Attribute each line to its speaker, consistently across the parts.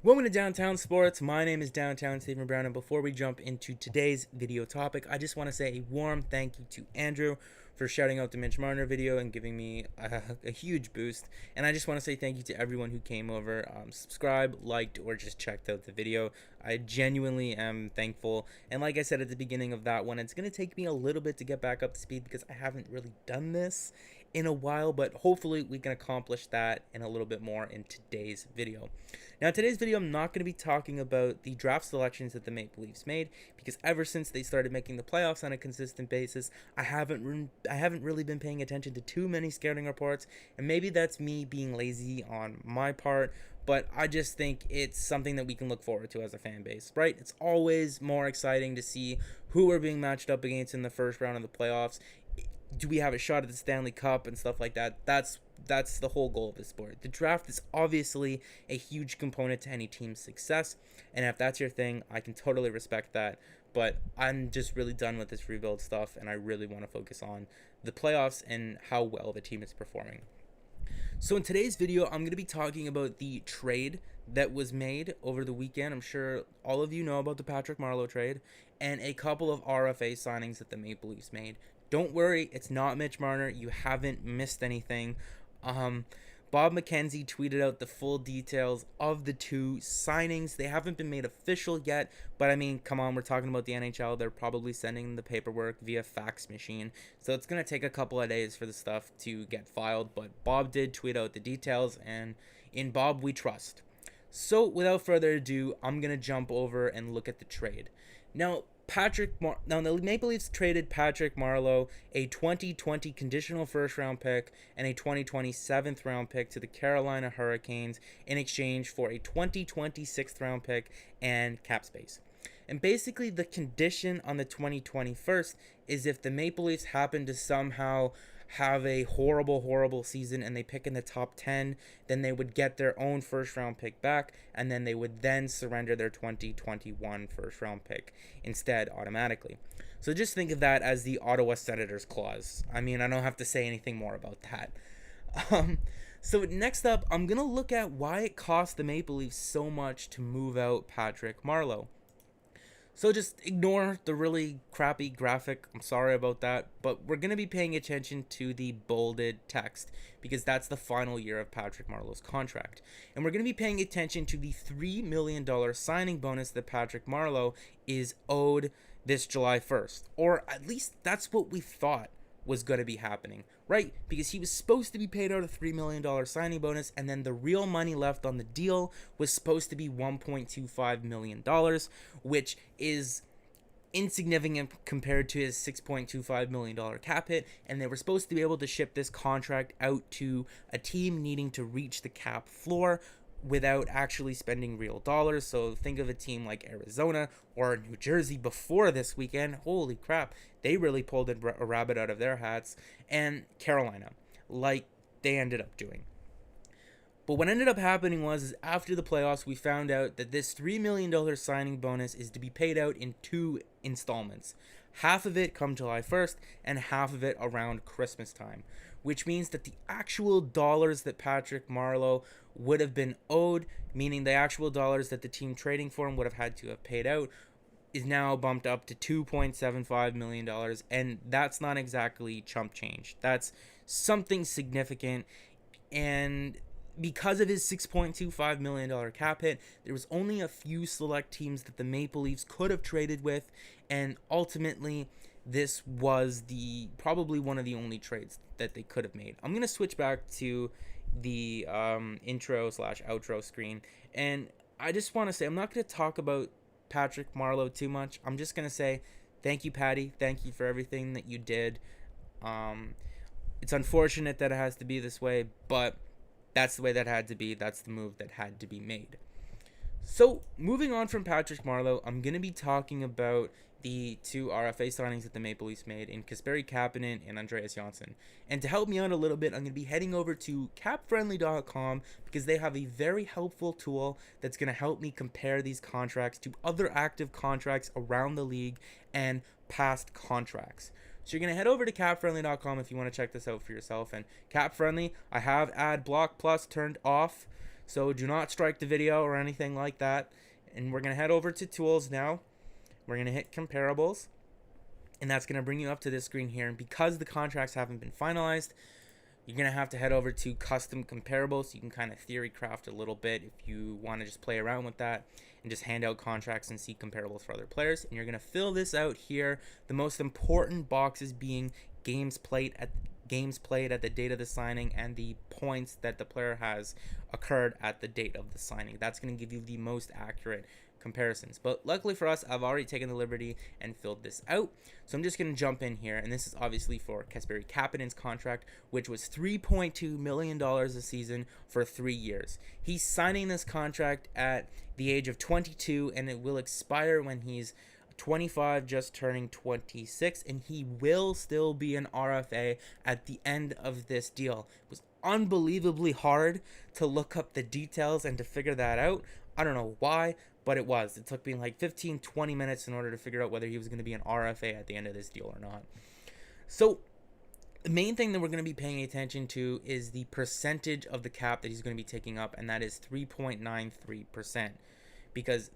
Speaker 1: Welcome to Downtown Sports. My name is Downtown Stephen Brown, and before we jump into today's video topic, I just want to say a warm thank you to Andrew for shouting out the Mitch Marner video and giving me a huge boost. And I just want to say thank you to everyone who came over, subscribed, liked, or just checked out the video. I genuinely am thankful. And like I said at the beginning of that one, it's going to take me a little bit to get back up to speed because I haven't really done this in a while, but hopefully we can accomplish that and a little bit more in today's video. Now, today's video, I'm not going to be talking about the draft selections that the Maple Leafs made because ever since they started making the playoffs on a consistent basis, I haven't really been paying attention to too many scouting reports, and maybe that's me being lazy on my part, but I just think it's something that we can look forward to as a fan base, right? It's always more exciting to see who we're being matched up against in the first round of the playoffs. Do we have a shot at the Stanley Cup and stuff like that? That's the whole goal of the sport. The draft is obviously a huge component to any team's success, and if that's your thing, I can totally respect that. But I'm just really done with this rebuild stuff, and I really want to focus on the playoffs and how well the team is performing. So in today's video, I'm going to be talking about the trade that was made over the weekend. I'm sure all of you know about the Patrick Marleau trade and a couple of RFA signings that the Maple Leafs made. Don't worry, it's not Mitch Marner. You haven't missed anything. Bob McKenzie tweeted out the full details of the two signings. They haven't been made official yet, but I mean, come on, we're talking about the NHL. They're probably sending the paperwork via fax machine, so it's going to take a couple of days for the stuff to get filed, but Bob did tweet out the details, and in Bob we trust. So without further ado, I'm going to jump over and look at the trade. Now, the Maple Leafs traded Patrick Marleau, a 2020 conditional first-round pick and a 2020 7th-round pick to the Carolina Hurricanes in exchange for a 2020 6th-round pick and cap space. And basically, the condition on the 2020 first is if the Maple Leafs happen to somehow have a horrible season and they pick in the top 10, then they would get their own first round pick back, and then they would then surrender their 2021 first round pick instead automatically. So just think of that as the Ottawa Senators clause. I mean, I don't have to say anything more about that. So next up, I'm going to look at why it cost the Maple Leafs so much to move out Patrick Marleau. So just ignore the really crappy graphic. I'm sorry about that. But we're going to be paying attention to the bolded text because that's the final year of Patrick Marleau's contract. And we're going to be paying attention to the $3 million signing bonus that Patrick Marleau is owed this July 1st. Or at least that's what we thought was going to be happening, right? Because he was supposed to be paid out a $3 million signing bonus, and then the real money left on the deal was supposed to be $1.25 million, which is insignificant compared to his $6.25 million cap hit, and they were supposed to be able to ship this contract out to a team needing to reach the cap floor without actually spending real dollars. So think of a team like Arizona or New Jersey before this weekend. Holy crap, they really pulled a rabbit out of their hats. And Carolina, like they ended up doing. But what ended up happening was after the playoffs, we found out that this $3 million signing bonus is to be paid out in 2 installments. Half of it come July 1st and half of it around Christmas time, which means that the actual dollars that Patrick Marleau would have been owed, meaning the actual dollars that the team trading for him would have had to have paid out, is now bumped up to $2.75 million, and that's not exactly chump change. That's something significant, and because of his $6.25 million cap hit, there was only a few select teams that the Maple Leafs could have traded with, and ultimately this was probably one of the only trades that they could have made. I'm going to switch back to the intro/outro screen, and I just want to say I'm not going to talk about Patrick Marleau too much. I'm just going to say thank you, Patty. Thank you for everything that you did. It's unfortunate that it has to be this way, but that's the way that had to be. That's the move that had to be made. So, moving on from Patrick Marleau, I'm going to be talking about the 2 RFA signings that the Maple Leafs made in Kasperi Kapanen and Andreas Johnsson. And to help me out a little bit, I'm going to be heading over to capfriendly.com because they have a very helpful tool that's going to help me compare these contracts to other active contracts around the league and past contracts. So you're going to head over to capfriendly.com if you want to check this out for yourself. And CapFriendly, I have Ad Block Plus turned off, So do not strike the video or anything like that. And we're going to head over to tools now. We're going to hit comparables. And that's going to bring you up to this screen here. And because the contracts haven't been finalized, you're going to have to head over to custom comparables. So you can kind of theory craft a little bit if you want to just play around with that and just hand out contracts and see comparables for other players. And you're going to fill this out here. The most important boxes being games played at the date of the signing and the points that the player has occurred at the date of the signing. That's going to give you the most accurate comparisons. But luckily for us, I've already taken the liberty and filled this out. So I'm just going to jump in here. And this is obviously for Kasperi Kapanen's contract, which was $3.2 million a season for 3 years. He's signing this contract at the age of 22, and it will expire when he's 25, just turning 26, and he will still be an RFA at the end of this deal. It was unbelievably hard to look up the details and to figure that out. I don't know why, but it was. It took me like 15-20 minutes in order to figure out whether he was going to be an RFA at the end of this deal or not. So the main thing that we're going to be paying attention to is the percentage of the cap that he's going to be taking up, and that is 3.93%, because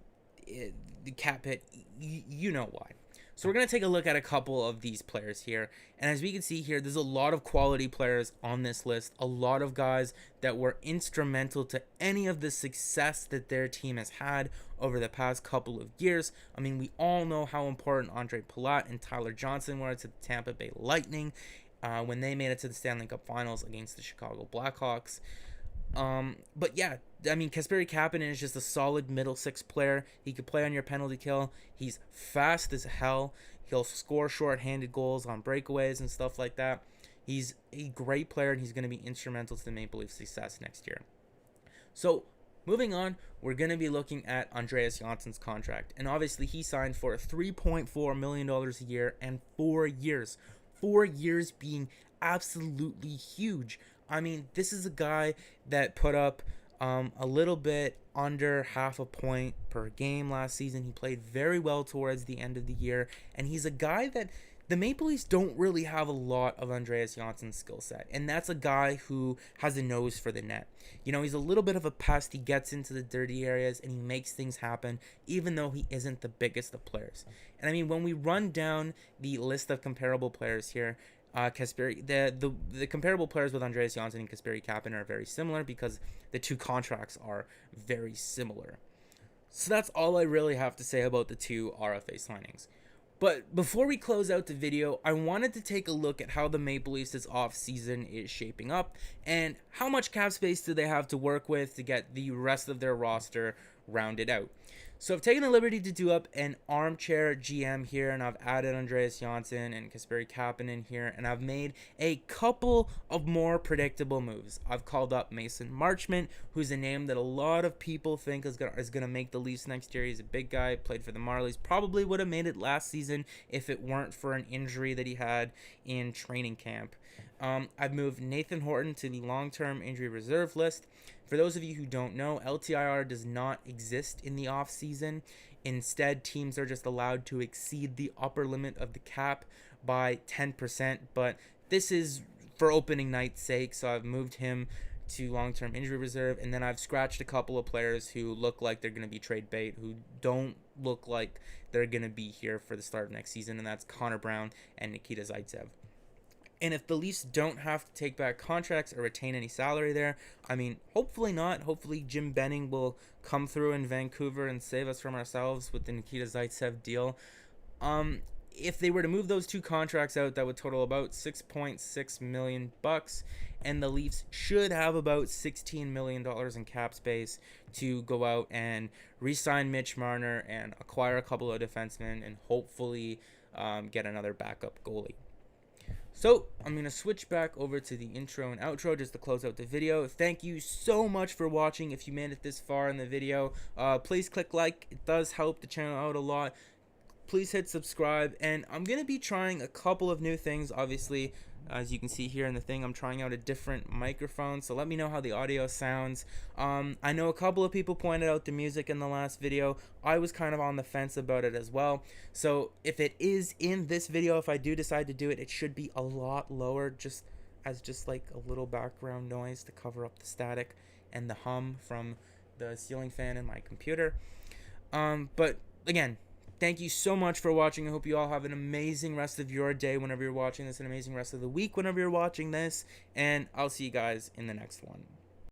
Speaker 1: the cap hit, you know why. So we're going to take a look at a couple of these players here. And as we can see here, there's a lot of quality players on this list. A lot of guys that were instrumental to any of the success that their team has had over the past couple of years. I mean, we all know how important Andre Palat and Tyler Johnson were to the Tampa Bay Lightning when they made it to the Stanley Cup Finals against the Chicago Blackhawks. But yeah, I mean, Kasperi Kapanen is just a solid middle six player. He could play on your penalty kill. He's fast as hell. He'll score short-handed goals on breakaways and stuff like that. He's a great player, and he's going to be instrumental to the Maple Leafs' success next year. So, moving on, we're going to be looking at Andreas Johnsson's contract. And obviously, he signed for $3.4 million a year and 4 years. 4 years being absolutely huge. I mean, this is a guy that put up a little bit under half a point per game last season. He played very well towards the end of the year, and he's a guy that the Maple Leafs don't really have a lot of Andreas Johnsson's skill set, and that's a guy who has a nose for the net. You know, he's a little bit of a pest. He gets into the dirty areas, and he makes things happen, even though he isn't the biggest of players. And I mean, when we run down the list of comparable players here, the comparable players with Andreas Johnsson and Kasperi Kapanen are very similar because the two contracts are very similar. So that's all I really have to say about the two RFA signings. But before we close out the video, I wanted to take a look at how the Maple Leafs' offseason is shaping up and how much cap space do they have to work with to get the rest of their roster rounded out. So I've taken the liberty to do up an armchair GM here, and I've added Andreas Johnsson and Kasperi Kapanen here, and I've made a couple of more predictable moves. I've called up Mason Marchment, who's a name that a lot of people think is gonna make the Leafs next year. He's a big guy, played for the Marlies, probably would have made it last season if it weren't for an injury that he had in training camp. I've moved Nathan Horton to the long-term injury reserve list. For those of you who don't know, LTIR does not exist in the offseason. Instead, teams are just allowed to exceed the upper limit of the cap by 10%, but this is for opening night's sake, so I've moved him to long-term injury reserve, and then I've scratched a couple of players who look like they're going to be trade bait, who don't look like they're going to be here for the start of next season, and that's Connor Brown and Nikita Zaitsev. And if the Leafs don't have to take back contracts or retain any salary there, I mean, hopefully not. Hopefully Jim Benning will come through in Vancouver and save us from ourselves with the Nikita Zaitsev deal. If they were to move those two contracts out, that would total about $6.6 million, and the Leafs should have about $16 million in cap space to go out and re-sign Mitch Marner and acquire a couple of defensemen and hopefully get another backup goalie. So, I'm going to switch back over to the intro and outro just to close out the video. Thank you so much for watching. If you made it this far in the video, please click like. It does help the channel out a lot. Please hit subscribe. And I'm going to be trying a couple of new things, obviously. As you can see here in the thing, I'm trying out a different microphone, so let me know how the audio sounds. I know a couple of people pointed out the music in the last video. I was kind of on the fence about it as well. So if it is in this video, if I do decide to do it, it should be a lot lower, just like a little background noise to cover up the static. and the hum from the ceiling fan in my computer. But again, thank you so much for watching. I hope you all have an amazing rest of your day whenever you're watching this, an amazing rest of the week whenever you're watching this, and I'll see you guys in the next one.